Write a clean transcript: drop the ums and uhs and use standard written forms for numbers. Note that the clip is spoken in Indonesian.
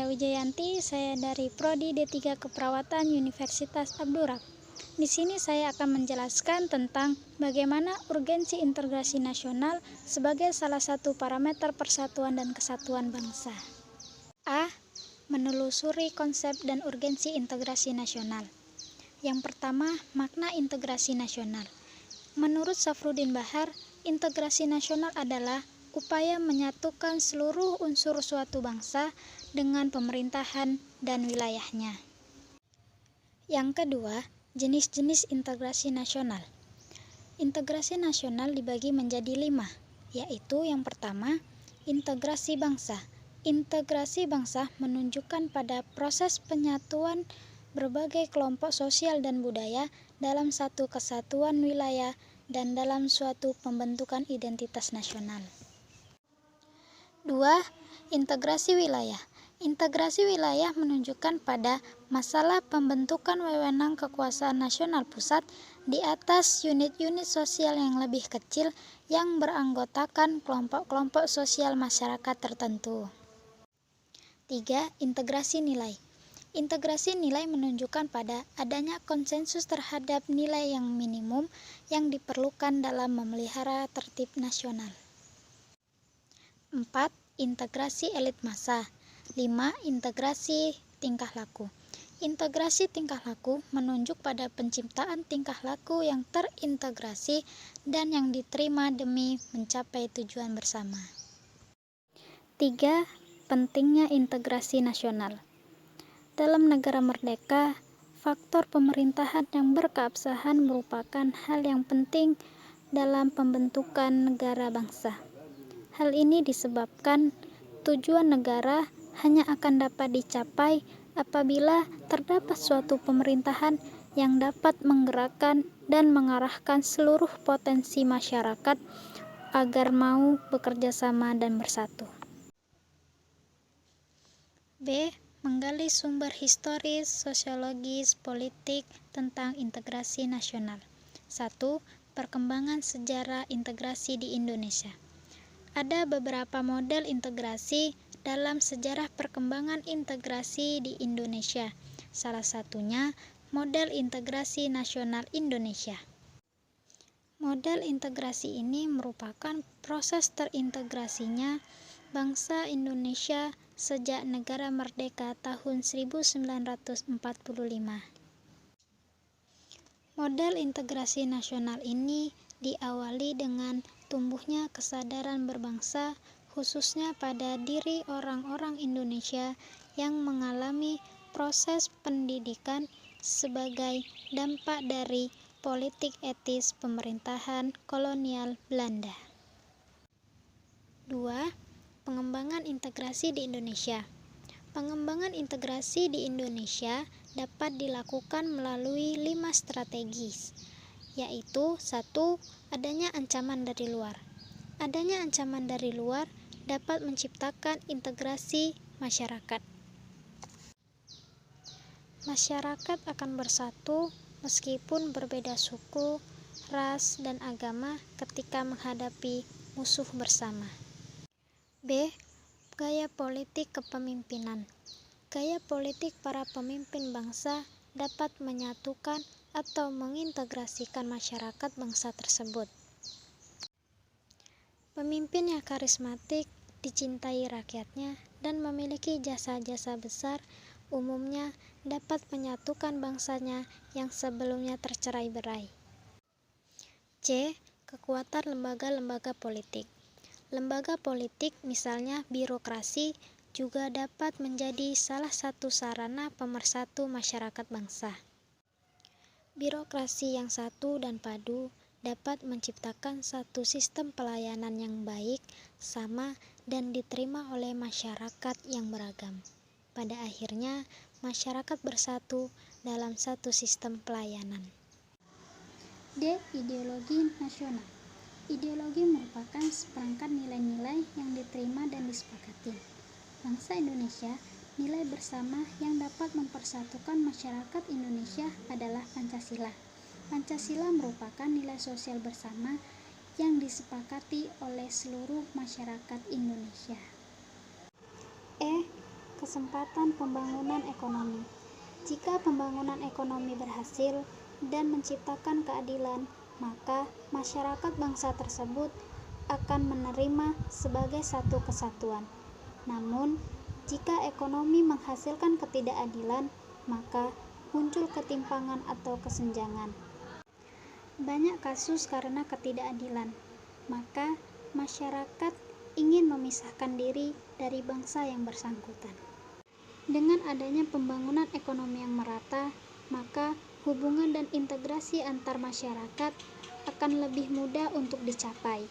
Maya Wijayanti, saya dari Prodi D3 Keperawatan Universitas Abdurrahman. Di sini saya akan menjelaskan tentang bagaimana urgensi integrasi nasional sebagai salah satu parameter persatuan dan kesatuan bangsa. A. Menelusuri konsep dan urgensi integrasi nasional. Yang pertama, makna integrasi nasional. Menurut Safruddin Bahar, integrasi nasional adalah upaya menyatukan seluruh unsur suatu bangsa dengan pemerintahan dan wilayahnya. Yang kedua, jenis-jenis integrasi nasional. Integrasi nasional dibagi menjadi 5, yaitu yang pertama, integrasi bangsa. Integrasi bangsa menunjukkan pada proses penyatuan berbagai kelompok sosial dan budaya dalam satu kesatuan wilayah dan dalam suatu pembentukan identitas nasional. 2. Integrasi wilayah. Integrasi wilayah menunjukkan pada masalah pembentukan wewenang kekuasaan nasional pusat di atas unit-unit sosial yang lebih kecil yang beranggotakan kelompok-kelompok sosial masyarakat tertentu. 3. Integrasi nilai. Integrasi nilai menunjukkan pada adanya konsensus terhadap nilai yang minimum yang diperlukan dalam memelihara tertib nasional. 4. Integrasi elit massa. 5. Integrasi tingkah laku. Integrasi tingkah laku menunjuk pada penciptaan tingkah laku yang terintegrasi dan yang diterima demi mencapai tujuan bersama. 3. Pentingnya integrasi nasional. Dalam negara merdeka, faktor pemerintahan yang berkeabsahan merupakan hal yang penting dalam pembentukan negara bangsa. Hal ini disebabkan tujuan negara hanya akan dapat dicapai apabila terdapat suatu pemerintahan yang dapat menggerakkan dan mengarahkan seluruh potensi masyarakat agar mau bekerja sama dan bersatu. B. Menggali sumber historis, sosiologis, politik tentang integrasi nasional. 1. Perkembangan sejarah integrasi di Indonesia. Ada beberapa model integrasi dalam sejarah perkembangan integrasi di Indonesia. Salah satunya model integrasi nasional Indonesia. Model integrasi ini merupakan proses terintegrasinya bangsa Indonesia sejak negara merdeka tahun 1945. Model integrasi nasional ini diawali dengan tumbuhnya kesadaran berbangsa, khususnya pada diri orang-orang Indonesia yang mengalami proses pendidikan sebagai dampak dari politik etis pemerintahan kolonial Belanda. 2. Pengembangan integrasi di Indonesia. Pengembangan integrasi di Indonesia dapat dilakukan melalui 5 strategis, yaitu 1. Adanya ancaman dari luar. Adanya ancaman dari luar dapat menciptakan integrasi masyarakat. Masyarakat akan bersatu meskipun berbeda suku, ras, dan agama ketika menghadapi musuh bersama. B. Gaya politik kepemimpinan. Gaya politik para pemimpin bangsa dapat menyatukan atau mengintegrasikan masyarakat bangsa tersebut. Pemimpin yang karismatik, dicintai rakyatnya, dan memiliki jasa-jasa besar umumnya dapat menyatukan bangsanya yang sebelumnya tercerai-berai. C. Kekuatan lembaga-lembaga politik. Lembaga politik, misalnya birokrasi, juga dapat menjadi salah satu sarana pemersatu masyarakat bangsa. Birokrasi yang satu dan padu dapat menciptakan satu sistem pelayanan yang baik, sama, dan diterima oleh masyarakat yang beragam. Pada akhirnya, masyarakat bersatu dalam satu sistem pelayanan. D. Ideologi nasional. Ideologi merupakan seperangkat nilai-nilai yang diterima dan disepakati. Bangsa Indonesia, nilai bersama yang dapat mempersatukan masyarakat Indonesia adalah Pancasila. Pancasila merupakan nilai sosial bersama yang disepakati oleh seluruh masyarakat Indonesia. kesempatan pembangunan ekonomi. Jika pembangunan ekonomi berhasil dan menciptakan keadilan, maka masyarakat bangsa tersebut akan menerima sebagai satu kesatuan. Namun, jika ekonomi menghasilkan ketidakadilan, maka muncul ketimpangan atau kesenjangan. Banyak kasus karena ketidakadilan, maka masyarakat ingin memisahkan diri dari bangsa yang bersangkutan. Dengan adanya pembangunan ekonomi yang merata, maka hubungan dan integrasi antar masyarakat akan lebih mudah untuk dicapai.